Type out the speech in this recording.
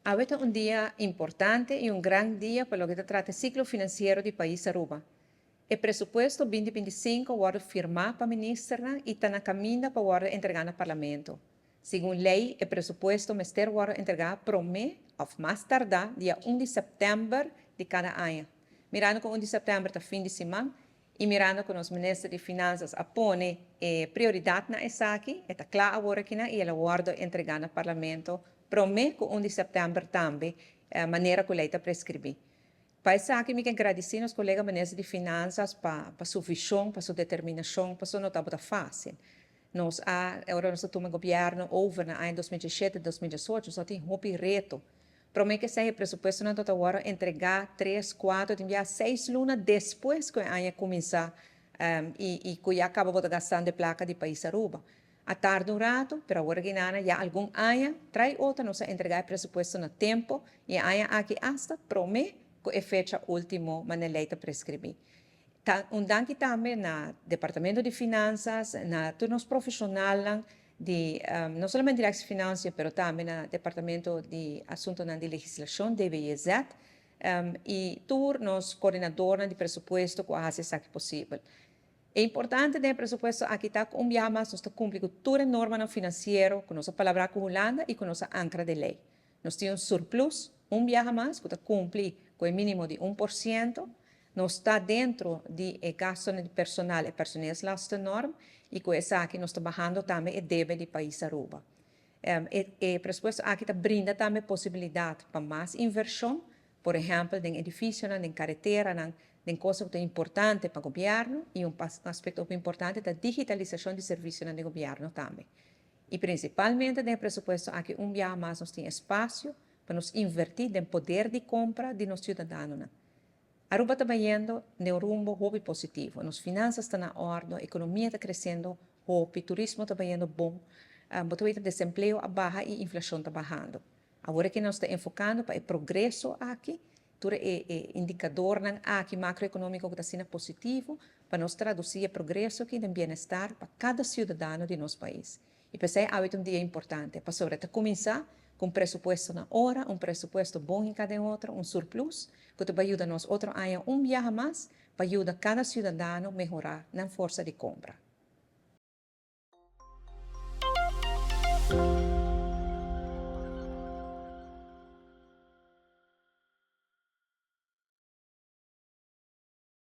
Ahorita un día importante y un gran día por lo que se trata el ciclo financiero del país Aruba. El presupuesto 2025 va firmado para a ministra e está na caminho para entregar no parlamento. Según lei, el presupuesto mester vai entregar por mês, ou mais tardar, dia 1 de setembro de cada ano. Mirando com 1 de setembro está fim de semana, e mirando com os ministros de Finanças apone prioridade na essa aqui, está claro agora que e ela guarda entregar no parlamento, por mês com 1 de setembro também, maneira que a lei está prescrever. Para isso aqui, me agradecer aos colegas ministros de Finanças para sua visão, para sua determinação, para sua nota fácil. Agora nós estamos governo over na ano 2017 e 2018, só tem um reto. Para mim que seja presupuesto não está agora entregar 3, 4, enviar 6 lunas depois que a ano começar e que já acaba de gastar de placa de país Aruba. A tarde um rato, para agora que já algum ano, traz outra, nós entregar o presupuesto no tempo e a ano aqui hasta promete que é fecha último, mas a lei está prescrever. Danke também na Departamento de Finanças, na turnos profissionais de não somente de finanças, mas também no Departamento de Assuntos de Legislação, DBIZ, e turnos coordenadores de presupuesto que fazem isso possível. É importante ter presupuesto aqui está com mais, nós cumprimos com toda a norma financeira, com nossa palavra acumulada e com nossa âncora de lei. Nós temos surplus, mais, que cumpre com o mínimo de 1%, não está dentro de gasto de personal e personal lasta norma, e com essa aqui nós estamos bajando também o débito do país Aruba. O presupuesto aqui brinda também possibilidade para mais inversão, por exemplo, em edifícios, em carretera, em coisas que são importantes para o governo, e aspecto importante da digitalização de serviços do governo também. E principalmente no presupuesto aqui mais nós temos espaço para nos invertir no poder de compra de nossos cidadãos. Aruba está indo no rumbo muito positivo. As finanças estão na ordem, a economia está crescendo, o turismo está indo bom, o desemprego baixa e a inflação está baixando. Agora que nós estamos enfocando para o progresso aqui, todo o indicador aqui macroeconômico que está sendo positivo, para nós traduzir o progresso aqui no bem-estar para cada cidadão de nosso país. E pensei, é um dia importante, para sobre começar com um presupuesto na hora, um presupuesto bom em cada outro, um surplus, que vai ajudar nós outro ano, viaje mais, para ajudar cada cidadão a melhorar na força de compra.